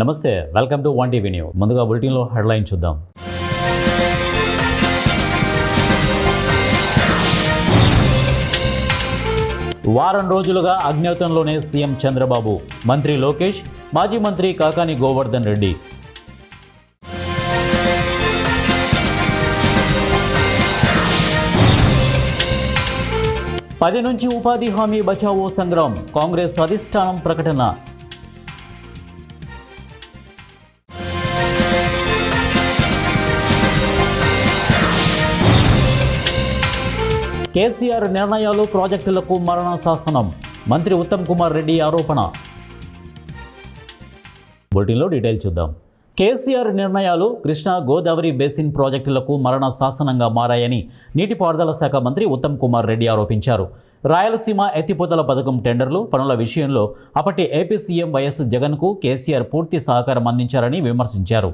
నమస్తే, welcome to one TV news. ముందుగా బులెటిన్లో హెడ్లైన్ చూద్దాం. వారం రోజులుగా అజ్ఞాతంలోనే సీఎం చంద్రబాబు, మంత్రి లోకేష్, మాజీ మంత్రి కాకాని గోవర్ధన్ రెడ్డి. పది నుంచి ఉపాధి హామీ బచావో సంగ్రామ్, కాంగ్రెస్ అధిష్టానం ప్రకటన. కేసీఆర్ నిర్ణయాలు ప్రాజెక్టులకు మరణ శాసనం, మంత్రి ఉత్తమ్ కుమార్ రెడ్డి ఆరోపణ. బులెటిన్లో డీటెయిల్ చూద్దాం. కేసీఆర్ నిర్ణయాలు కృష్ణా గోదావరి బేసిన్ ప్రాజెక్టులకు మరణ శాసనంగా మారాయని నీటిపారుదల శాఖ మంత్రి ఉత్తమ్ కుమార్ రెడ్డి ఆరోపించారు. రాయలసీమ ఎత్తిపోతల పథకం టెండర్లు పనుల విషయంలో అప్పటి ఏపీ సీఎం వైఎస్ జగన్కు కేసీఆర్ పూర్తి సహకారం అందించారని విమర్శించారు.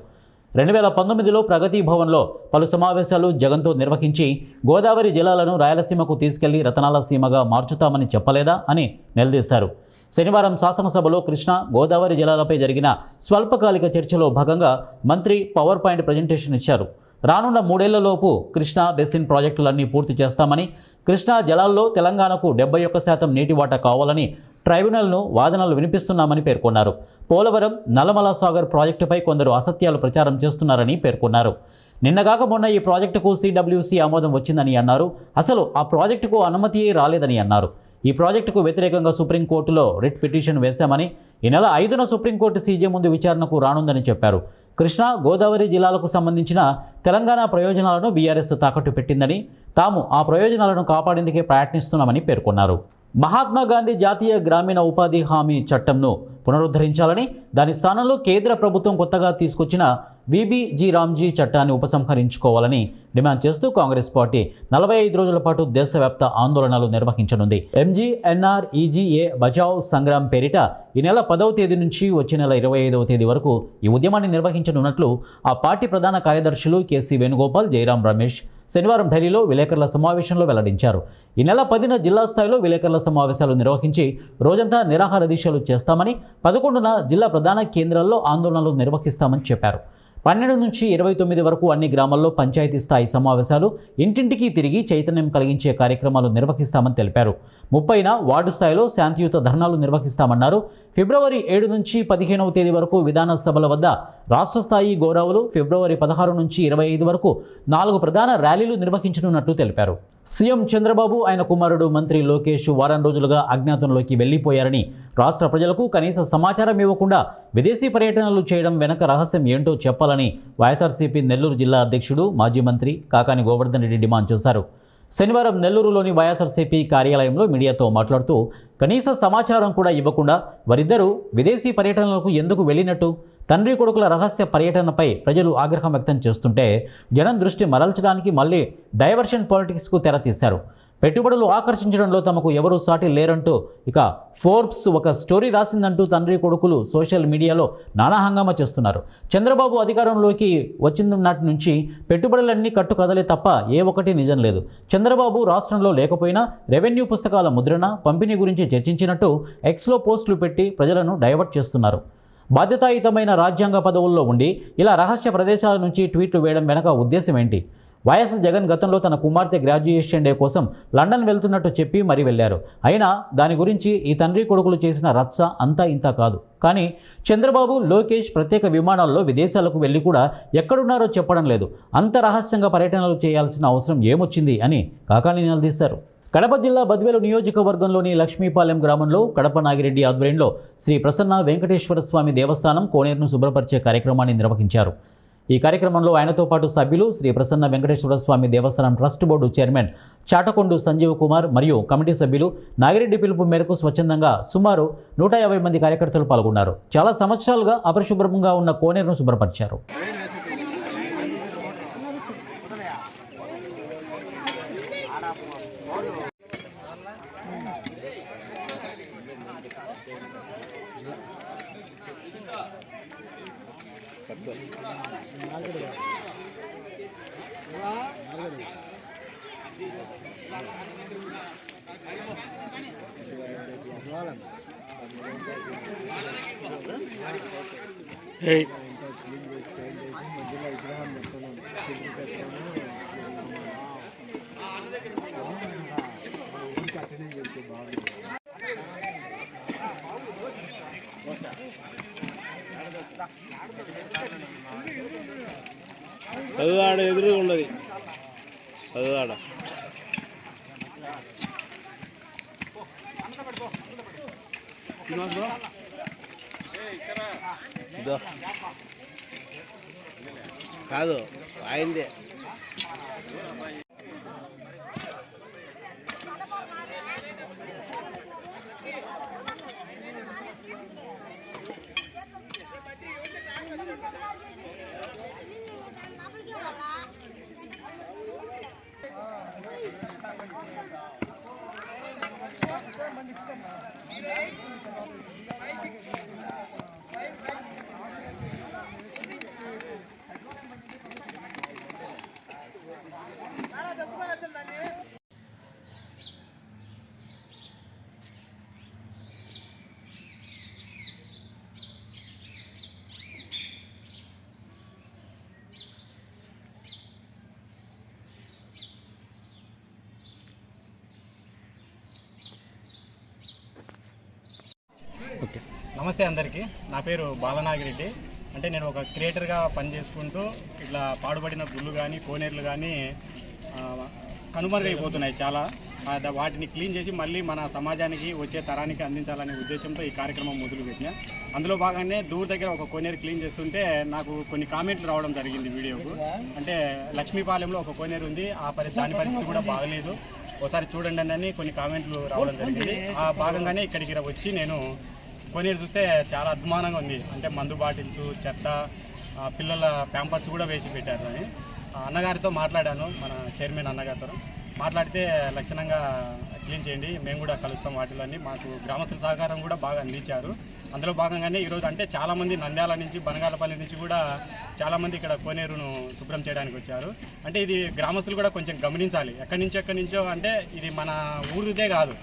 2019లో ప్రగతి భవన్లో పలు సమావేశాలు జగన్తో నిర్వహించి గోదావరి జలాలను రాయలసీమకు తీసుకెళ్లి రతనాల సీమగా మార్చుతామని చెప్పలేదా అని నిలదీశారు. శనివారం శాసనసభలో కృష్ణా గోదావరి జలాలపై జరిగిన స్వల్పకాలిక చర్చలో భాగంగా మంత్రి పవర్ పాయింట్ ప్రజెంటేషన్ ఇచ్చారు. రానున్న 3 ఏళ్లలోపు కృష్ణా బేసిన్ ప్రాజెక్టులన్నీ పూర్తి చేస్తామని, కృష్ణా జలాల్లో తెలంగాణకు 71% నీటి వాటా కావాలని ట్రైబ్యునల్ను వాదనలు వినిపిస్తున్నామని పేర్కొన్నారు. పోలవరం నల్లమల సాగర్ ప్రాజెక్టుపై కొందరు అసత్యాలు ప్రచారం చేస్తున్నారని పేర్కొన్నారు. నిన్నగాక మొన్న ఈ ప్రాజెక్టుకు CWC ఆమోదం వచ్చిందని అన్నారు. అసలు ఆ ప్రాజెక్టుకు అనుమతియే రాలేదని అన్నారు. ఈ ప్రాజెక్టుకు వ్యతిరేకంగా సుప్రీంకోర్టులో రిట్ పిటిషన్ వేశామని, ఈ నెల 5న సుప్రీంకోర్టు CJ ముందు విచారణకు రానుందని చెప్పారు. కృష్ణా గోదావరి జిల్లాలకు సంబంధించిన తెలంగాణ ప్రయోజనాలను బీఆర్ఎస్ తాకట్టు పెట్టిందని, తాము ఆ ప్రయోజనాలను కాపాడేందుకే ప్రయత్నిస్తున్నామని పేర్కొన్నారు. మహాత్మా గాంధీ జాతీయ గ్రామీణ ఉపాధి హామీ చట్టంను పునరుద్ధరించాలని, దాని స్థానంలో కేంద్ర ప్రభుత్వం కొత్తగా తీసుకొచ్చిన VBG రామ్జీ చట్టాన్ని ఉపసంహరించుకోవాలని డిమాండ్ చేస్తూ కాంగ్రెస్ పార్టీ 45 రోజుల పాటు దేశవ్యాప్త ఆందోళనలు నిర్వహించనుంది. MGNREGA బచావ్ సంగ్రామ్ పేరిట ఈ నెల 10వ తేదీ నుంచి వచ్చే నెల 25వ తేదీ వరకు ఈ ఉద్యమాన్ని నిర్వహించనున్నట్లు ఆ పార్టీ ప్రధాన కార్యదర్శులు కేసీ వేణుగోపాల్, జయరాం రమేష్ శనివారం ఢిల్లీలో విలేకరుల సమావేశంలో వెల్లడించారు. ఈ నెల 10న జిల్లా స్థాయిలో విలేకరుల సమావేశాలు నిర్వహించి రోజంతా నిరాహార దీక్షలు చేస్తామని, 11న జిల్లా ప్రధాన కేంద్రాల్లో ఆందోళనలు నిర్వహిస్తామని చెప్పారు. 12 నుంచి 29 వరకు అన్ని గ్రామాల్లో పంచాయతీ స్థాయి సమావేశాలు, ఇంటింటికి తిరిగి చైతన్యం కలిగించే కార్యక్రమాలు నిర్వహిస్తామని తెలిపారు. 30న వార్డు స్థాయిలో శాంతియుత ధర్నాలు నిర్వహిస్తామన్నారు. ఫిబ్రవరి 7 నుంచి 15వ తేదీ వరకు విధాన సభల వద్ద రాష్ట్ర స్థాయి గౌరవులు, ఫిబ్రవరి 16 నుంచి 25 వరకు 4 ప్రధాన ర్యాలీలు నిర్వహించనున్నట్లు తెలిపారు. సీఎం చంద్రబాబు, ఆయన కుమారుడు మంత్రి లోకేష్ వారం రోజులుగా అజ్ఞాతంలోకి వెళ్లిపోయారని, రాష్ట్ర ప్రజలకు కనీస సమాచారం ఇవ్వకుండా విదేశీ పర్యటనలు చేయడం వెనక రహస్యం ఏంటో చెప్పాలని వైఎస్ఆర్సీపీ నెల్లూరు జిల్లా అధ్యక్షుడు, మాజీ మంత్రి కాకాని గోవర్ధన్ రెడ్డి డిమాండ్ చేశారు. శనివారం నెల్లూరులోని వైఎస్ఆర్సీపీ కార్యాలయంలో మీడియాతో మాట్లాడుతూ, కనీస సమాచారం కూడా ఇవ్వకుండా వారిద్దరూ విదేశీ పర్యటనలకు ఎందుకు వెళ్ళినట్టు, తండ్రి కొడుకుల రహస్య పర్యటనపై ప్రజలు ఆగ్రహం వ్యక్తం చేస్తుంటే జనం దృష్టి మరల్చడానికి మళ్ళీ డైవర్షన్ పాలిటిక్స్కు తెరతీశారు. పెట్టుబడులు ఆకర్షించడంలో తమకు ఎవరూ సాటి లేరంటూ ఇక ఫోర్బ్స్ ఒక స్టోరీ రాసిందంటూ తండ్రి కొడుకులు సోషల్ మీడియాలో నానా హంగామా చేస్తున్నారు. చంద్రబాబు అధికారంలోకి వచ్చిన నాటి నుంచి పెట్టుబడులన్నీ కట్టు కదలే తప్ప ఏ ఒక్కటి నిజం లేదు. చంద్రబాబు రాష్ట్రంలో లేకపోయినా రెవెన్యూ పుస్తకాల ముద్రణ, పంపిణీ గురించి చర్చించినట్టు ఎక్స్లో పోస్టులు పెట్టి ప్రజలను డైవర్ట్ చేస్తున్నారు. బాధ్యతాయుతమైన రాజ్యాంగ పదవుల్లో ఉండి ఇలా రహస్య ప్రదేశాల నుంచి ట్వీట్లు వేయడం వెనక ఉద్దేశం ఏంటి? వైఎస్ జగన్ గతంలో తన కుమార్తె గ్రాడ్యుయేషన్ డే కోసం లండన్ వెళ్తున్నట్టు చెప్పి మరీ వెళ్లారు. అయినా దాని గురించి ఈ తండ్రి కొడుకులు చేసిన రచ్చ అంతా ఇంత కాదు. కానీ చంద్రబాబు, లోకేష్ ప్రత్యేక విమానాల్లో విదేశాలకు వెళ్ళి కూడా ఎక్కడున్నారో చెప్పడం లేదు. అంత రహస్యంగా పర్యటనలు చేయాల్సిన అవసరం ఏమొచ్చింది అని కాకాని నిలదీశారు. కడప జిల్లా బద్వేలు నియోజకవర్గంలోని లక్ష్మీపాలెం గ్రామంలో కడప నాగిరెడ్డి ఆధ్వర్యంలో శ్రీ ప్రసన్న వెంకటేశ్వర స్వామి దేవస్థానం కోనేరును శుభ్రపరిచే కార్యక్రమాన్ని నిర్వహించారు. ఈ కార్యక్రమంలో ఆయనతో పాటు సభ్యులు, Shri Prasanna Venkateswara Swamy Devasthanam trust board chairman Chatakondu Sanjeev Kumar మరియు కమిటీ సభ్యులు నాగిరెడ్డి పిలుపు మేరకు స్వచ్ఛందంగా సుమారు 150 మంది కార్యకర్తలు పాల్గొన్నారు. చాలా సంవత్సరాలుగా అపరిశుభ్రంగా ఉన్న కోనేరును శుభ్రపరిచారు. అది ఆడ ఎదురుగా ఉన్నది, అది ఆడ కాదు ఆయనదే. నమస్తే అందరికీ. నా పేరు బాలనాగిరెడ్డి. అంటే నేను ఒక క్రియేటర్గా పనిచేసుకుంటూ ఇట్లా పాడుబడిన గుళ్ళు కానీ కోనేరులు కానీ కనుమరుగైపోతున్నాయి చాలా. వాటిని క్లీన్ చేసి మళ్ళీ మన సమాజానికి వచ్చే తరానికి అందించాలనే ఉద్దేశంతో ఈ కార్యక్రమం మొదలుపెట్టినా. అందులో భాగంగానే దూర్ దగ్గర ఒక కోనేరు క్లీన్ చేస్తుంటే నాకు కొన్ని కామెంట్లు రావడం జరిగింది వీడియోకు. అంటే లక్ష్మీపాలెంలో ఒక కోనేరు ఉంది, దాని పరిస్థితి కూడా బాగలేదు, ఒకసారి చూడండి అని కొన్ని కామెంట్లు రావడం జరిగింది. ఆ భాగంగానే ఇక్కడికి వచ్చి నేను కోనేరు చూస్తే చాలా అద్మానంగా ఉంది. అంటే మందు బాటిల్స్, చెత్త, పిల్లల ప్యాంపర్స్ కూడా వేసి పెట్టారు అని అన్నగారితో మాట్లాడాను. మన చైర్మన్ అన్నగారితో మాట్లాడితే లక్షణంగా క్లీన్ చేయండి, మేము కూడా కలుస్తాం వాటిలోని. మాకు గ్రామస్తుల సహకారం కూడా బాగా అందించారు. అందులో భాగంగానే ఈరోజు అంటే చాలామంది నంద్యాల నుంచి, బనగాలపల్లి నుంచి కూడా చాలామంది ఇక్కడ కోనేరును శుభ్రం చేయడానికి వచ్చారు. అంటే ఇది గ్రామస్తులు కూడా కొంచెం గమనించాలి. ఎక్కడి నుంచో అంటే ఇది మన ఊరిదే కాదు,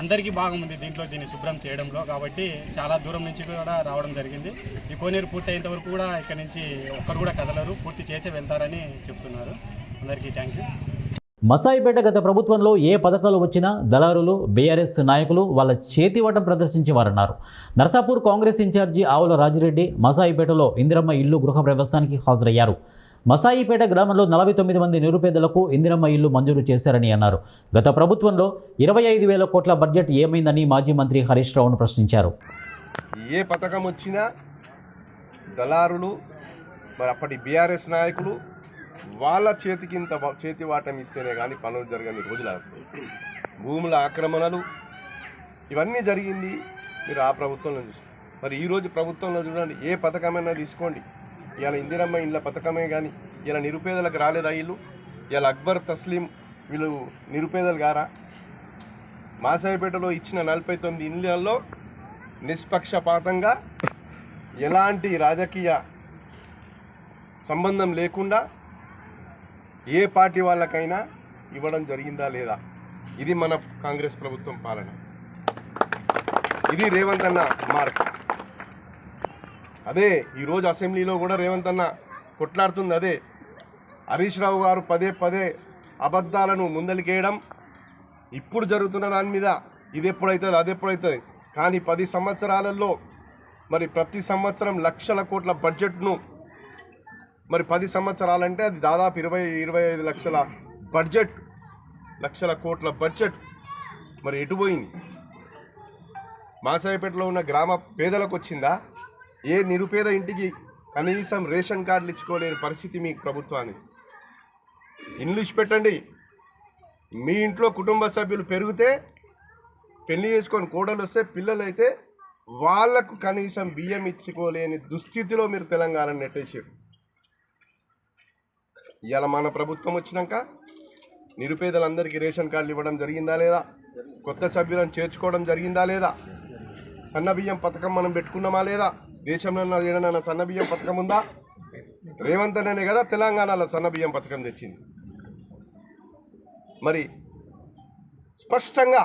అందరికీ భాగం ఉంది దీన్ని శుభ్రం చేయడంలో. కాబట్టి చాలా దూరం నుంచి కూడా రావడం జరిగింది. ఈ కోనేరు పూర్తి అయ్యేంత వరకు కూడా ఇక్కడ నుంచి ఒక్కరు కూడా కదలరు, పూర్తి చేసే వెళ్తారని చెప్తున్నారు. అందరికీ థ్యాంక్ యూ. మసాయిపేట గత ప్రభుత్వంలో ఏ పథకాలు వచ్చినా దళారులు, బీఆర్ఎస్ నాయకులు వాళ్ళ చేతివాటం ప్రదర్శించేవారన్నారు. నర్సాపూర్ కాంగ్రెస్ ఇన్ఛార్జి ఆవుల రాజిరెడ్డి మసాయిపేటలో ఇందిరమ్మ ఇల్లు గృహప్రవేశానికి హాజరయ్యారు. మసాయిపేట గ్రామంలో 49 మంది నిరుపేదలకు ఇందిరమ్మ ఇల్లు మంజూరు చేశారని అన్నారు. గత ప్రభుత్వంలో 25,000 కోట్ల బడ్జెట్ ఏమైందని మాజీ మంత్రి హరీష్ రావును ప్రశ్నించారు. ఏ పథకం వచ్చినా దళారులు, మరి అప్పటి బీఆర్ఎస్ నాయకులు వాళ్ళ చేతి వాటం ఇస్తేనే కానీ పనులు జరగని రోజులు. భూముల ఆక్రమణలు ఇవన్నీ జరిగింది మీరు ఆ ప్రభుత్వంలో చూసి. మరి ఈరోజు ప్రభుత్వంలో చూడండి, ఏ పథకమైనా తీసుకోండి. ఇలా ఇందిరమ్మ ఇళ్ళ పథకమే కానీ ఇలా నిరుపేదలకు రాలేదా ఇల్లు? ఇలా అక్బర్, తస్లీం వీళ్ళు నిరుపేదలు గారా? మాసాయిపేటలో ఇచ్చిన 49 ఇళ్లలో నిష్పక్షపాతంగా ఎలాంటి రాజకీయ సంబంధం లేకుండా ఏ పార్టీ వాళ్ళకైనా ఇవ్వడం జరిగిందా లేదా? ఇది మన కాంగ్రెస్ ప్రభుత్వం పాలన. ఇది రేవంత్ అన్న మార్క్. అదే ఈరోజు అసెంబ్లీలో కూడా రేవంత్ అన్న కొట్లాడుతుంది అదే. హరీష్ రావు గారు పదే అబద్ధాలను ముందలికేయడం, ఇప్పుడు జరుగుతున్న దాని మీద ఇది ఎప్పుడవుతుంది అది ఎప్పుడవుతుంది. కానీ 10 సంవత్సరాలలో మరి ప్రతి సంవత్సరం లక్షల కోట్ల బడ్జెట్ను, మరి 10 సంవత్సరాలంటే అది దాదాపు 20-25 లక్షల బడ్జెట్, లక్షల కోట్ల బడ్జెట్ మరి ఎటుపోయింది? మాసాయిపేటలో ఉన్న గ్రామ పేదలకు వచ్చిందా? ఏ నిరుపేద ఇంటికి కనీసం రేషన్ కార్డులు ఇచ్చుకోలేని పరిస్థితి మీ ప్రభుత్వానికి. ఇంగ్లీష్ పెట్టండి. మీ ఇంట్లో కుటుంబ సభ్యులు పెరిగితే, పెళ్లి చేసుకొని కోడలు వస్తే, పిల్లలైతే వాళ్లకు కనీసం బియ్యం ఇచ్చుకోలేని దుస్థితిలో మీరు తెలంగాణను నెట్టేసారు. ఇవాళ మన ప్రభుత్వం వచ్చినాక నిరుపేదలందరికీ రేషన్ కార్డులు ఇవ్వడం జరిగిందా లేదా? కొత్త సభ్యులను చేర్చుకోవడం జరిగిందా లేదా? సన్న బియ్యం పథకం మనం పెట్టుకున్నామా లేదా? దేశంలో ఏదైనా సన్న బియ్యం పథకం ఉందా? రేవంత్ అనే కదా తెలంగాణలో సన్న బియ్యం పథకం తెచ్చింది. మరి స్పష్టంగా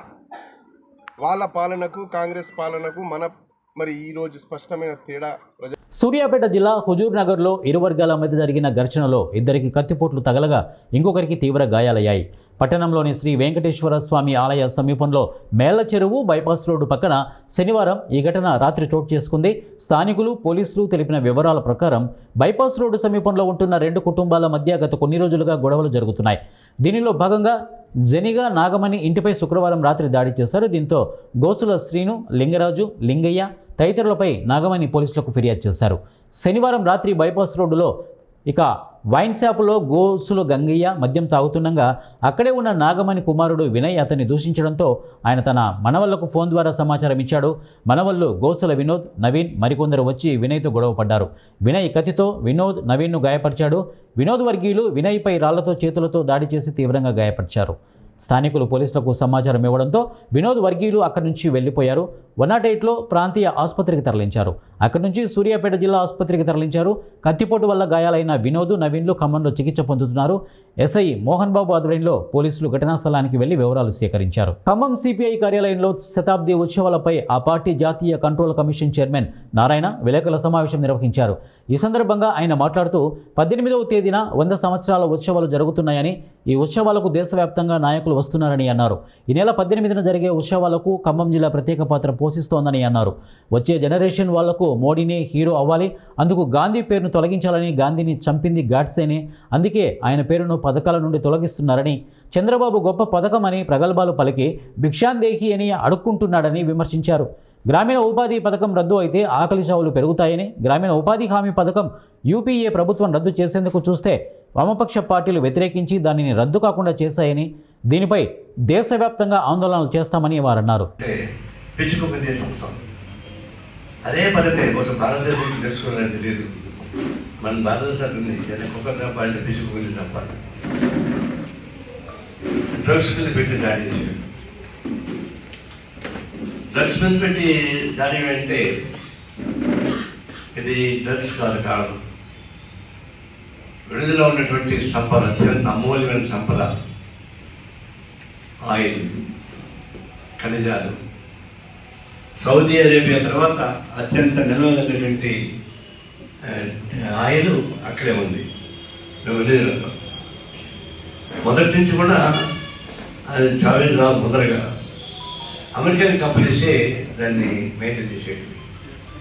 వాళ్ళ పాలనకు, కాంగ్రెస్ పాలనకు మరి ఈరోజు స్పష్టమైన తేడా సూర్యాపేట జిల్లా హుజూర్ నగర్లో ఇరు వర్గాల మధ్య జరిగిన ఘర్షణలో ఇద్దరికి కత్తిపోట్లు తగలగా ఇంకొకరికి తీవ్ర గాయాలయ్యాయి. పట్టణంలోని శ్రీ వెంకటేశ్వర స్వామి ఆలయ సమీపంలో మేళ్ల చెరువు బైపాస్ రోడ్డు పక్కన శనివారం ఈ ఘటన రాత్రి చోటు చేసుకుంది. స్థానికులు, పోలీసులు తెలిపిన వివరాల ప్రకారం బైపాస్ రోడ్డు సమీపంలో ఉంటున్న రెండు కుటుంబాల మధ్య గత కొన్ని రోజులుగా గొడవలు జరుగుతున్నాయి. దీనిలో భాగంగా జనిగా నాగమణి ఇంటిపై శుక్రవారం రాత్రి దాడి చేశారు. దీంతో గోసుల శ్రీను, లింగరాజు, లింగయ్య తదితరులపై నాగమణి పోలీసులకు ఫిర్యాదు చేశారు. శనివారం రాత్రి బైపాస్ రోడ్డులో వైన్ షాపులో గోసుల గంగయ్య మద్యం తాగుతుండగా అక్కడే ఉన్న నాగమణి కుమారుడు వినయ్ అతన్ని దూషించడంతో ఆయన తన మనవళ్లకు ఫోన్ ద్వారా సమాచారం ఇచ్చాడు. మనవళ్లు గోసుల వినోద్, నవీన్ మరికొందరు వచ్చి వినయ్తో గొడవ పడ్డారు. వినయ్ కత్తితో వినోద్, నవీన్ను గాయపరిచాడు. వినోద్ వర్గీయులు వినయ్పై రాళ్లతో, చేతులతో దాడి చేసి తీవ్రంగా గాయపరిచారు. స్థానికులు పోలీసులకు సమాచారం ఇవ్వడంతో వినోద్ వర్గీయులు అక్కడి నుంచి వెళ్లిపోయారు. 108లో ప్రాంతీయ ఆసుపత్రికి తరలించారు. అక్కడి నుంచి సూర్యాపేట జిల్లా ఆసుపత్రికి తరలించారు. కత్తిపోటు వల్ల గాయాలైన వినోద్, నవీన్లు ఖమ్మంలో చికిత్స పొందుతున్నారు. ఎస్ఐ మోహన్ బాబు ఆధ్వర్యంలో పోలీసులు ఘటనా స్థలానికి వెళ్లి వివరాలు సేకరించారు. ఖమ్మం సిపిఐ కార్యాలయంలో శతాబ్ది ఉత్సవాలపై ఆ పార్టీ జాతీయ కంట్రోల్ కమిషన్ చైర్మన్ నారాయణ విలేకరుల సమావేశం నిర్వహించారు. ఈ సందర్భంగా ఆయన మాట్లాడుతూ 18వ తేదీన 100 సంవత్సరాల ఉత్సవాలు జరుగుతున్నాయని, ఈ ఉత్సవాలకు దేశవ్యాప్తంగా నాయకులు వస్తున్నారని అన్నారు. ఈ నెల 18న జరిగే ఉత్సవాలకు ఖమ్మం జిల్లా ప్రత్యేక పాత్ర పోషిస్తోందని అన్నారు. వచ్చే జనరేషన్ వాళ్లకు మోడీనే హీరో అవ్వాలి, అందుకు గాంధీ పేరును తొలగించాలని, గాంధీని చంపింది గాడ్సేనే, అందుకే ఆయన పేరును పథకాల నుండి తొలగిస్తున్నారని, చంద్రబాబు గొప్ప పథకం అని ప్రగల్భాలు పలికి భిక్షాందేహి అని అడుక్కుంటున్నాడని విమర్శించారు. గ్రామీణ ఉపాధి పథకం రద్దు అయితే ఆకలి చావులు పెరుగుతాయని, గ్రామీణ ఉపాధి హామీ పథకం యూపీఏ ప్రభుత్వం రద్దు చేసేందుకు చూస్తే వామపక్ష పార్టీలు వ్యతిరేకించి దానిని రద్దు కాకుండా చేశాయని, దీనిపై దేశవ్యాప్తంగా ఆందోళనలు చేస్తామని వారన్నారు. అదే పద్ధతి కోసం భారతదేశం తెలుసుకోవాలని తెలియదు. మన భారతదేశాన్ని కుక్కగా పాడిన పిచ్చుకుంది తప్ప డ్రగ్స్ మీద పెట్టి దాడి చేశారు. డ్రగ్స్ మీద పెట్టి దాడి అంటే ఇది డ్రగ్స్ కాదు కారణం. విడుదలలో ఉన్నటువంటి సంపద, అత్యంత అమూల్యమైన సంపద, ఆయిల్, ఖనిజాలు. సౌదీ అరేబియా తర్వాత అత్యంత నిల్వైనటువంటి ఆయిల్ అక్కడే ఉంది విడుదలలో. మొదటి నుంచి కూడా అది చావేజ్ రావు ముందరగా అమెరికన్ కంపెనీసే దాన్ని మెయింటైన్ చేసేది.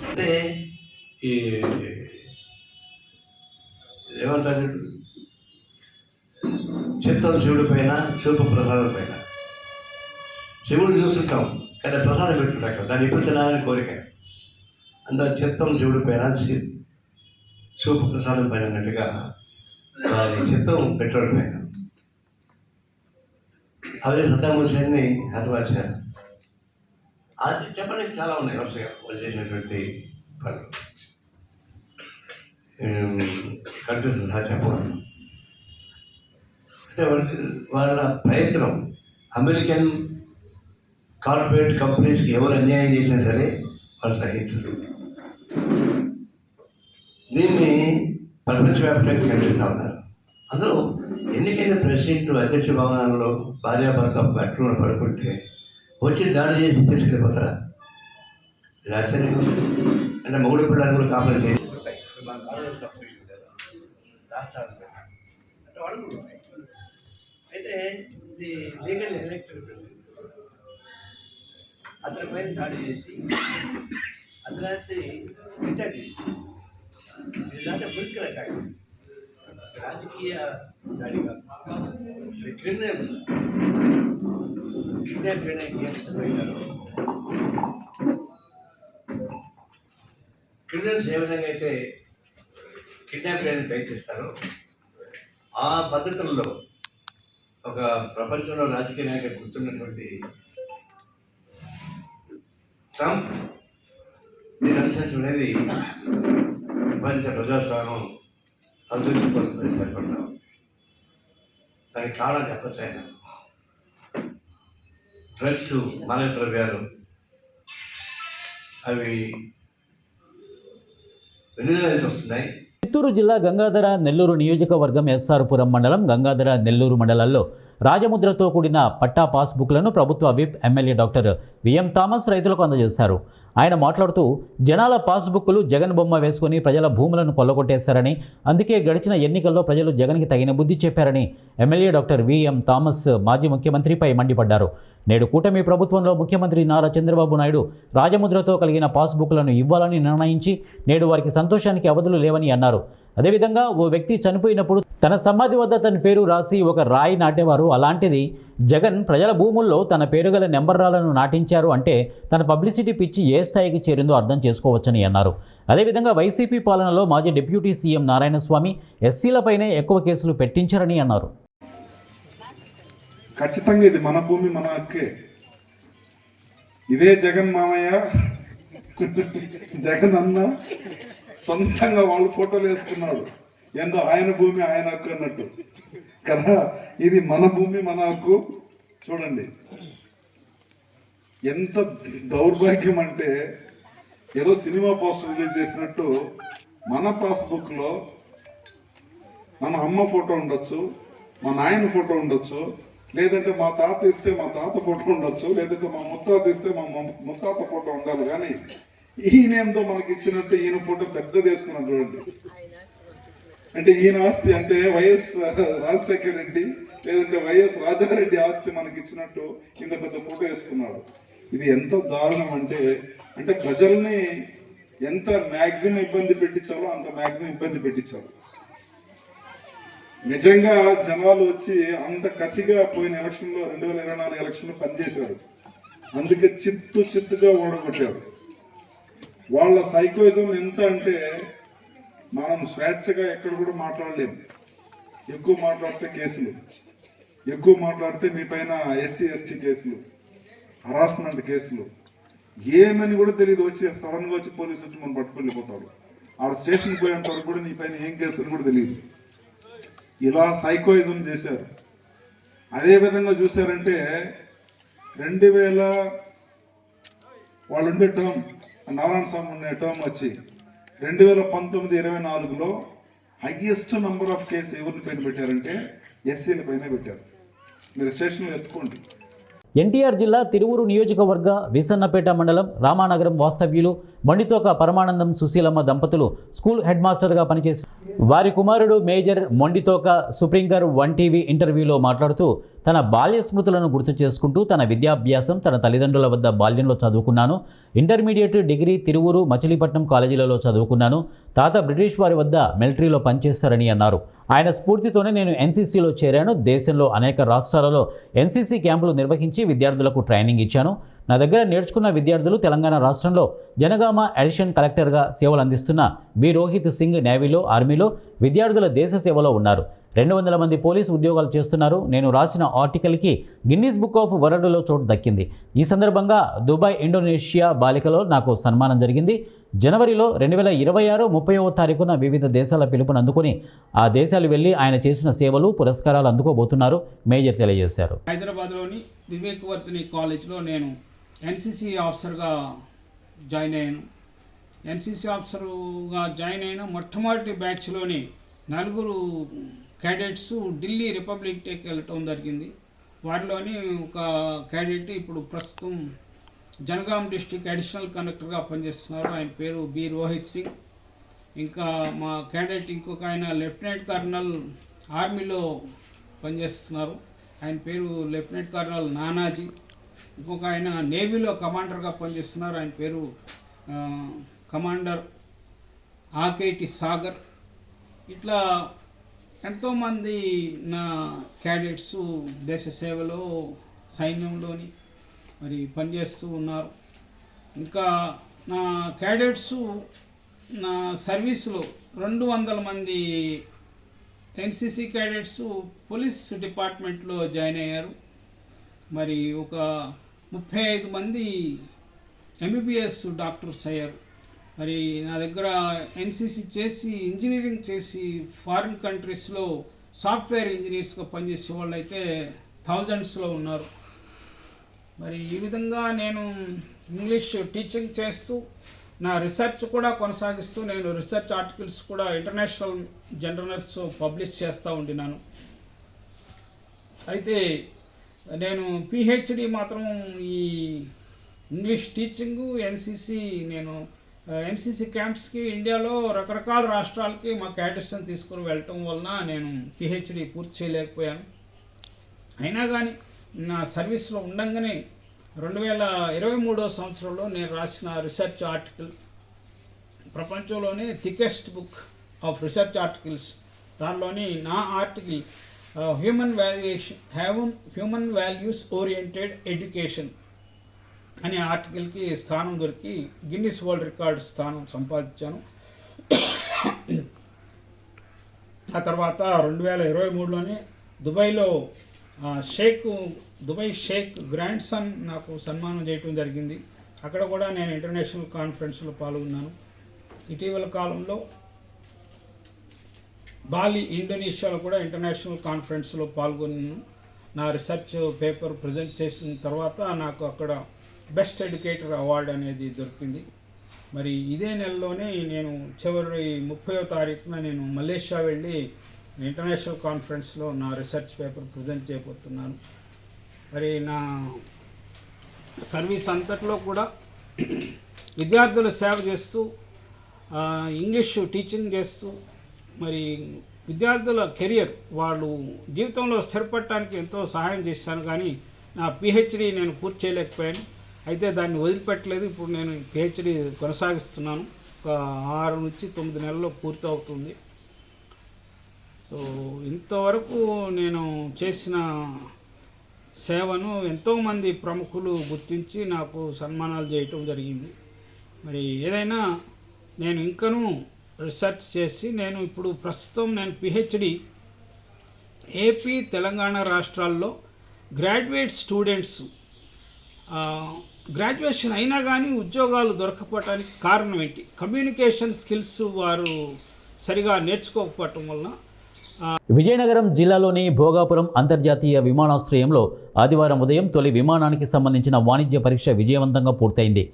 అంటే ఈ ఏమంటారు, చిత్తం శివుడి పైన, శిల్ప ప్రసాదం పైన. శివుడు చూస్తుంటాం కానీ ప్రసాదం పెట్టుకుంటాం, దాన్ని ఎప్పుడు తినాలని కోరిక. అందులో చిత్తం శివుడి పైన, శిల్ప ప్రసాదం పైన అన్నట్టుగా దాని చిత్తం పెట్రోల్ పైన. అదే సద్దాం హుస్సేన్ని హతమార్చారు. అది చెప్పడానికి చాలా ఉన్నాయి వరుసగా వాళ్ళు చేసినటువంటి పనులు. కనిపిస్తుంది చెప్పడం అంటే వాళ్ళ ప్రయత్నం. అమెరికన్ కార్పొరేట్ కంపెనీస్కి ఎవరు అన్యాయం చేసినా సరే వాళ్ళు సహించరు. దీన్ని ప్రపంచవ్యాప్తంగా ఖండిస్తూ ఉన్నారు. అందులో ఎన్నికైన ప్రెసిడెంట్ అధ్యక్ష భవనాల్లో భార్యాభర్త అట్లా పడుకుంటే వచ్చి దాడి చేసి తీసుకెళ్ళిపోతారా? ఇది ఆశ్చర్యం. అంటే మొగుడు పిల్లలు కూడా కాపలు చేసుకుంటాయి. రాష్ట్రాలు అంటే వాళ్ళు కూడా ఉన్నాయి. అయితే ఇది లీగల్ ఎలక్టెడ్ ప్రెసిడెంట్ అతని పైన దాడి చేసి అతని అటాక్ చేసి, ఇదంటే పొలిటికల్ అటాక్, రాజకీయ దాడి కాదు. క్రిమినల్స్ కిడ్నాప్ చేయడానికి క్రిమినల్స్ ఏ విధంగా అయితే కిడ్నాప్ చేయడానికి ప్రయత్నిస్తారో ఆ పద్ధతుల్లో ఒక ప్రపంచంలో రాజకీయ నాయకుడు గుర్తున్నటువంటి ట్రంప్ దీని అనుసరించడం అనేది ప్రపంచ ప్రజాస్వామ్యం అభివృద్ధి కోసం సరిపడ్డాం. దానికి కారణం చెప్పచ్చు. ఆయన డ్రగ్స్, మాదక ద్రవ్యాలు అవి వెనుదలకి వస్తున్నాయి. చిత్తూరు జిల్లా గంగాధర నెల్లూరు నియోజకవర్గం ఎస్ఆర్పురం మండలం, గంగాధర నెల్లూరు మండలాల్లో రాజముద్రతో కూడిన పట్టా పాస్బుక్లను ప్రభుత్వ whip MLA doctor VM Thomas రైతులకు అందజేశారు. ఆయన మాట్లాడుతూ జనాల పాస్బుక్లు జగన్ బొమ్మ వేసుకుని ప్రజల భూములను కొల్లగొట్టేశారని, అందుకే గడిచిన ఎన్నికల్లో ప్రజలు జగన్కి తగిన బుద్ధి చెప్పారని ఎమ్మెల్యే డాక్టర్ విఎం థామస్ మాజీ ముఖ్యమంత్రిపై మండిపడ్డారు. నేడు కూటమి ప్రభుత్వంలో ముఖ్యమంత్రి నారా చంద్రబాబు నాయుడు రాజముద్రతో కలిగిన పాస్బుక్లను ఇవ్వాలని నిర్ణయించి నేడు వారికి సంతోషానికి అవధులు లేవని అన్నారు. అదేవిధంగా ఓ వ్యక్తి చనిపోయినప్పుడు తన సమాధి వద్ద తన పేరు రాసి ఒక రాయి నాటేవారు. అలాంటిది జగన్ ప్రజల భూముల్లో తన పేరు గల నెంబర్రాలను నాటించారు అంటే తన పబ్లిసిటీ పిచ్చి ఏ స్థాయికి చేరిందో అర్థం చేసుకోవచ్చని అన్నారు. అదేవిధంగా వైసీపీ పాలనలో మాజీ డిప్యూటీ సీఎం నారాయణస్వామి ఎస్సీలపైనే ఎక్కువ కేసులు పెట్టించారని అన్నారు. ఖచ్చితంగా ఇది మన భూమి మన హక్కే. ఇదే జగన్ మామయ్య జగన్ అన్న సొంతంగా వాళ్ళు ఫోటోలు వేసుకున్నాడు. ఏందో ఆయన భూమి ఆయన హక్కు అన్నట్టు కదా. ఇది మన భూమి మన హక్కు. చూడండి ఎంత దౌర్భాగ్యం అంటే, ఏదో సినిమా పోస్టర్ రిలీజ్ చేసినట్టు మన పాస్బుక్లో మన అమ్మ ఫోటో ఉండొచ్చు, మా నాయన ఫోటో ఉండొచ్చు, లేదంటే మా తాత ఇస్తే మా తాత ఫోటో ఉండొచ్చు, లేదంటే మా ముత్తాత ఇస్తే మా ముత్తాత ఫోటో ఉండాలి. కానీ ఈయనేందో మనకి ఇచ్చినట్టు ఈయన ఫోటో పెద్దది వేసుకున్నాడు. చూడండి, అంటే ఈయన ఆస్తి అంటే వైఎస్ రాజశేఖర రెడ్డి లేదంటే వైఎస్ రాజారెడ్డి ఆస్తి మనకి ఇచ్చినట్టు ఇంత పెద్ద ఫోటో వేసుకున్నాడు. ఇది ఎంత దారుణం అంటే ప్రజల్ని ఎంత మ్యాక్సిమం ఇబ్బంది పెట్టించాలో అంత మ్యాక్సిమం ఇబ్బంది పెట్టించారు. నిజంగా జనాలు వచ్చి అంత కసిగా పోయిన ఎలక్షన్లో 2024 ఎలక్షన్లో పనిచేశారు. అందుకే చిత్తుగా ఓడగొట్టారు. వాళ్ళ సైకోయిజం ఎంత అంటే మనం స్వేచ్ఛగా ఎక్కడ కూడా మాట్లాడలేము. ఎక్కువ మాట్లాడితే కేసులు, ఎక్కువ మాట్లాడితే మీ పైన ఎస్సీ ఎస్టీ కేసులు, హరాస్మెంట్ కేసులు, ఏమని కూడా తెలియదు. వచ్చి సడన్గా వచ్చి పోలీసు వచ్చి మనం పట్టుకొని వెళ్ళిపోతాడు. ఆడ స్టేషన్కి పోయేంత వరకు కూడా నీ పైన ఏం కేసు అని కూడా తెలియదు. ఇలా సైకోయిజం చేశారు. అదేవిధంగా చూశారంటే 2000 వాళ్ళు ఉండే టర్మ్, నారాయణ స్వామి ఉండే టర్మ్ వచ్చి 2019-24లో హైయెస్ట్ నెంబర్ ఆఫ్ కేసు ఎవరిని పైన పెట్టారంటే ఎస్సీల పైన పెట్టారు. మీరు స్టేషన్లో ఎత్తుకోండి. ఎన్టీఆర్ జిల్లా తిరువూరు నియోజకవర్గ విసన్నపేట మండలం రామానగరం వాస్తవ్యులు మొండితోక పరమానందం సుశీలమ్మ దంపతులు స్కూల్ హెడ్ మాస్టర్గా పనిచేసి వారి కుమారుడు మేజర్ మొండితోక సుప్రీంగర్ 1TV ఇంటర్వ్యూలో మాట్లాడుతూ తన బాల్య స్మృతులను గుర్తు చేసుకుంటూ తన విద్యాభ్యాసం తన తల్లిదండ్రుల వద్ద బాల్యంలో చదువుకున్నాను, ఇంటర్మీడియట్ డిగ్రీ తిరువూరు మచిలీపట్నం కాలేజీలలో చదువుకున్నాను, తాత బ్రిటిష్ వారి వద్ద మిలిటరీలో పనిచేస్తారని అన్నారు. ఆయన స్ఫూర్తితోనే నేను ఎన్సీసీలో చేరాను. దేశంలో అనేక రాష్ట్రాలలో ఎన్సీసీ క్యాంపులు నిర్వహించి విద్యార్థులకు ట్రైనింగ్ ఇచ్చాను. నా దగ్గర నేర్చుకున్న విద్యార్థులు తెలంగాణ రాష్ట్రంలో జనగామ అడిషనల్ కలెక్టర్గా సేవలు అందిస్తున్న బి రోహిత్ సింగ్ నేవీలో, ఆర్మీలో విద్యార్థుల దేశ సేవలో ఉన్నారు. 200 మంది పోలీసు ఉద్యోగాలు చేస్తున్నారు. నేను రాసిన ఆర్టికల్కి గిన్నీస్ బుక్ ఆఫ్ వరల్డ్లో చోటు దక్కింది. ఈ సందర్భంగా దుబాయ్ ఇండోనేషియా బాలికలో నాకు సన్మానం జరిగింది. జనవరిలో 2026 30వ తారీఖున వివిధ దేశాల పిలుపుని అందుకుని ఆ దేశాలు వెళ్ళి ఆయన చేసిన సేవలు పురస్కారాలు అందుకోబోతున్నారు మేజర్ తెలియజేశారు. హైదరాబాద్లోని వివేకవర్తిని కాలేజ్లో నేను ఎన్సీసీ ఆఫీసర్గా జాయిన్ అయ్యాను. ఎన్సీసీ ఆఫీసర్గా జాయిన్ అయిన మొట్టమొదటి బ్యాచ్లోని 4 క్యాడెట్స్ ఢిల్లీ రిపబ్లిక్ డేకి వెళ్ళటం జరిగింది. వారిలోని ఒక క్యాడెట్ ఇప్పుడు ప్రస్తుతం జనగాం డిస్ట్రిక్ట్ అడిషనల్ కలెక్టర్గా పనిచేస్తున్నారు. ఆయన పేరు బి రోహిత్ సింగ్. ఇంకా మా క్యాడెట్ ఇంకొక ఆయన లెఫ్టినెంట్ కర్నల్ ఆర్మీలో పనిచేస్తున్నారు. ఆయన పేరు లెఫ్టినెంట్ కర్నల్ నానాజీ. ఇంకొక ఆయన నేవీలో కమాండర్గా పనిచేస్తున్నారు. ఆయన పేరు కమాండర్ ఆకేటి సాగర్. ఇట్లా ఎంతోమంది నా క్యాడెట్స్ దేశ సేవలో సైన్యంలోని మరి పనిచేస్తూ ఉన్నారు. ఇంకా నా క్యాడెట్స్ నా సర్వీసులో 200 మంది ఎన్సీసీ క్యాడెట్స్ పోలీస్ డిపార్ట్మెంట్లో జాయిన్ అయ్యారు. మరి ఒక 35 మంది ఎంబీబీఎస్ డాక్టర్స్ అయ్యారు. మరి నా దగ్గర ఎన్సీసీ చేసి ఇంజనీరింగ్ చేసి ఫారిన్ కంట్రీస్లో సాఫ్ట్వేర్ ఇంజనీర్స్గా పనిచేసే వాళ్ళు అయితే థౌజండ్స్లో ఉన్నారు. మరి ఈ విధంగా నేను ఇంగ్లీష్ టీచింగ్ చేస్తూ నా రీసెర్చ్ కూడా కొనసాగిస్తూ నేను రీసెర్చ్ ఆర్టికల్స్ కూడా ఇంటర్నేషనల్ జర్నల్స్ పబ్లిష్ చేస్తూ ఉండినాను. అయితే నేను పిహెచ్డి మాత్రం ఈ ఇంగ్లీష్ టీచింగు ఎన్సిసి నేను ఎన్సిసి క్యాంప్స్కి ఇండియాలో రకరకాల రాష్ట్రాలకి మా క్యాడర్స్ని తీసుకుని వెళ్ళటం వలన నేను పిహెచ్డి పూర్తి చేయలేకపోయాను. అయినా కానీ నా సర్వీస్లో ఉండంగానే 2023 సంవత్సరంలో నేను రాసిన రీసెర్చ్ ఆర్టికల్ ప్రపంచంలోనే thickest book of research articles, దానిలోని నా article human values oriented education అనే ఆర్టికల్కి స్థానం దొరికి గిన్నిస్ వరల్డ్ రికార్డ్ స్థానం సంపాదించాను. ఆ తర్వాత 2023లోనే దుబాయ్లో దుబాయ్ షేక్ గ్రాండ్ సన్ నాకు సన్మానం చేయటం జరిగింది. అక్కడ కూడా నేను ఇంటర్నేషనల్ కాన్ఫరెన్స్లో పాల్గొన్నాను. ఇటీవల కాలంలో బాలి ఇండోనేషియాలో కూడా ఇంటర్నేషనల్ కాన్ఫరెన్స్లో పాల్గొన్నాను. నా రీసెర్చ్ పేపర్ ప్రజెంట్ చేసిన తర్వాత నాకు అక్కడ బెస్ట్ ఎడ్యుకేటర్ అవార్డు అనేది దొరికింది. మరి ఇదే నెలలోనే నేను చివరి 30వ తారీఖున నేను మలేషియా వెళ్ళి ఇంటర్నేషనల్ కాన్ఫరెన్స్లో నా రీసెర్చ్ పేపర్ ప్రజెంట్ చేయబోతున్నాను. మరి నా సర్వీస్ అంతట్లో కూడా విద్యార్థుల సేవ చేస్తూ ఇంగ్లీష్ టీచింగ్ చేస్తూ మరి విద్యార్థుల కెరియర్ వాళ్ళు జీవితంలో స్థిరపడటానికి ఎంతో సహాయం చేశాను. కానీ నా పిహెచ్డి నేను పూర్తి చేయలేకపోయాను. అయితే దాన్ని వదిలిపెట్టలేదు. ఇప్పుడు నేను పిహెచ్డి కొనసాగిస్తున్నాను. ఒక 6 నుంచి 9 నెలల్లో పూర్తి అవుతుంది. సో ఇంతవరకు నేను చేసిన సేవను ఎంతోమంది ప్రముఖులు గుర్తించి నాకు సన్మానాలు చేయటం జరిగింది. మరి ఏదైనా నేను ఇంకనూ రీసెర్చ్ చేసి నేను ఇప్పుడు ప్రస్తుతం నేను పిహెచ్డి ఏపీ తెలంగాణ రాష్ట్రాల్లో గ్రాడ్యుయేట్ స్టూడెంట్స్ గ్రాడ్యుయేషన్ అయినా కానీ ఉద్యోగాలు దొరకపోవటానికి కారణం ఏంటి? కమ్యూనికేషన్ స్కిల్స్ వారు సరిగా నేర్చుకోకపోవటం వలన. విజయనగరం జిల్లాలోని భోగాపురం అంతర్జాతీయ విమానాశ్రయంలో ఆదివారం ఉదయం తొలి విమానానికి సంబంధించిన వాణిజ్య పరీక్ష విజయవంతంగా పూర్తయింది.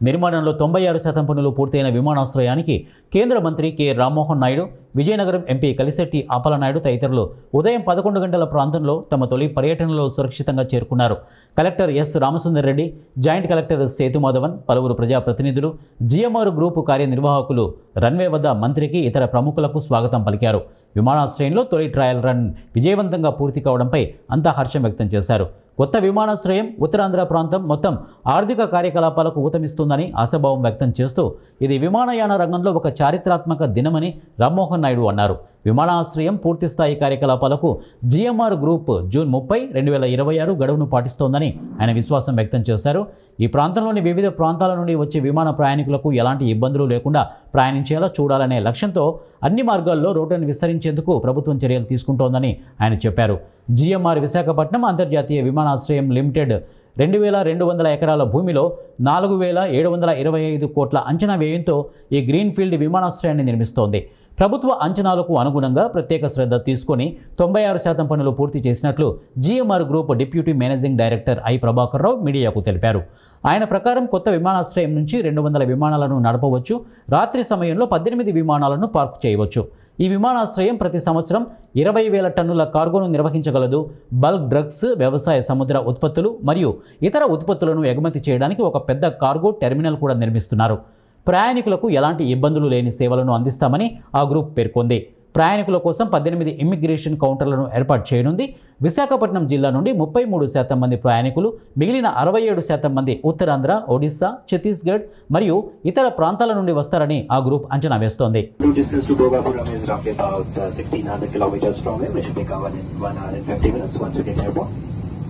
నిర్మాణంలో 96% పనులు పూర్తయిన విమానాశ్రయానికి కేంద్ర మంత్రి కె రామ్మోహన్ నాయుడు, విజయనగరం ఎంపీ కలిశెట్టి అప్పలనాయుడు తదితరులు ఉదయం 11 గంటల ప్రాంతంలో తమ తొలి పర్యటనలో సురక్షితంగా చేరుకున్నారు. Collector S Ramasundar Reddy, joint collector Sethumadhavan, పలువురు ప్రజాప్రతినిధులు, జిఎంఆర్ గ్రూపు కార్యనిర్వాహకులు రన్వే వద్ద మంత్రికి, ఇతర ప్రముఖులకు స్వాగతం పలికారు. విమానాశ్రయంలో తొలి ట్రయల్ రన్ విజయవంతంగా పూర్తి కావడంపై అంతా హర్షం వ్యక్తం చేశారు. కొత్త విమానాశ్రయం ఉత్తరాంధ్ర ప్రాంతం మొత్తం ఆర్థిక కార్యకలాపాలకు ఊతమిస్తుందని ఆశాభావం వ్యక్తం చేస్తూ ఇది విమానయాన రంగంలో ఒక చారిత్రాత్మక దినమని రామ్మోహన్ నాయుడు అన్నారు. విమానాశ్రయం పూర్తిస్థాయి కార్యకలాపాలకు జిఎంఆర్ గ్రూప్ జూన్ 30, 2026 గడువును పాటిస్తోందని ఆయన విశ్వాసం వ్యక్తం చేశారు. ఈ ప్రాంతంలోని వివిధ ప్రాంతాల నుండి వచ్చే విమాన ప్రయాణికులకు ఎలాంటి ఇబ్బందులు లేకుండా ప్రయాణించేలా చూడాలనే లక్ష్యంతో అన్ని మార్గాల్లో రోడ్డును విస్తరించేందుకు ప్రభుత్వం చర్యలు తీసుకుంటోందని ఆయన చెప్పారు. జిఎంఆర్ విశాఖపట్నం అంతర్జాతీయ విమానాశ్రయం లిమిటెడ్ 2200 ఎకరాల భూమిలో 4725 కోట్ల అంచనా వ్యయంతో ఈ గ్రీన్ఫీల్డ్ విమానాశ్రయాన్ని నిర్మిస్తోంది. ప్రభుత్వ అంచనాలకు అనుగుణంగా ప్రత్యేక శ్రద్ధ తీసుకొని 96% పనులు పూర్తి చేసినట్లు GMR group deputy managing director I Prabhakar Rao మీడియాకు తెలిపారు. ఆయన ప్రకారం కొత్త విమానాశ్రయం నుంచి 200 విమానాలను నడపవచ్చు. రాత్రి సమయంలో 18 విమానాలను పార్క్ చేయవచ్చు. ఈ విమానాశ్రయం ప్రతి సంవత్సరం 20,000 టన్నుల కార్గోను నిర్వహించగలదు. బల్క్ డ్రగ్స్, వ్యవసాయ సముద్ర ఉత్పత్తులు మరియు ఇతర ఉత్పత్తులను ఎగుమతి చేయడానికి ఒక పెద్ద కార్గో టెర్మినల్ కూడా నిర్మిస్తున్నారు. ప్రయాణికులకు ఎలాంటి ఇబ్బందులు లేని సేవలను అందిస్తామని ఆ గ్రూప్ పేర్కొంది. ప్రయాణికుల కోసం 18 ఇమ్మిగ్రేషన్ కౌంటర్లను ఏర్పాటు చేయనుంది. విశాఖపట్నం జిల్లా నుండి 33% మంది ప్రయాణికులు, మిగిలిన 67% మంది ఉత్తరాంధ్ర, ఒడిశా, ఛత్తీస్గఢ్ మరియు ఇతర ప్రాంతాల నుండి వస్తారని ఆ గ్రూప్ అంచనా వేస్తోంది. Distance to Bhogapuram is roughly about 1600 kilometers from here, which will be covered in 1 hour and 50 minutes once we get airborne.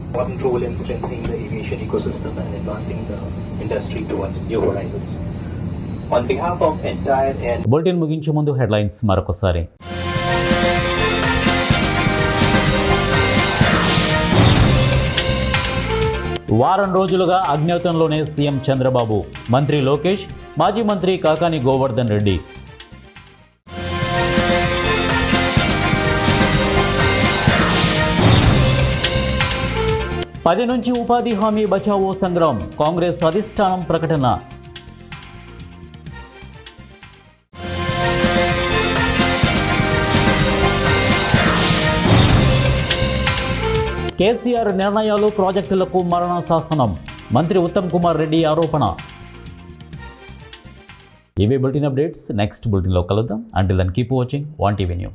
Important role in strengthening the aviation ecosystem and advancing the industry towards new horizons. On behalf of entire air bulletin ముగించే ముందు headlines మరొకసారి. వారం రోజులుగా అజ్ఞాతంలోనే CM Chandrababu, మంత్రి లోకేష్, మాజీ మంత్రి కాకాని గోవర్ధన్ రెడ్డి. పది నుంచి ఉపాధి హామీ బచావో సంగ్రామ్, కాంగ్రెస్ అధిష్టానం ప్రకటన. కేసీఆర్ నిర్ణయాలు ప్రాజెక్టులకు మరణ శాసనం, మంత్రి ఉత్తమ్ కుమార్ రెడ్డి ఆరోపణ. ఇవే బులెటిన్ అప్డేట్స్. నెక్స్ట్ బులెటిన్లో కలుద్దాం. Until then keep watching 1TV News.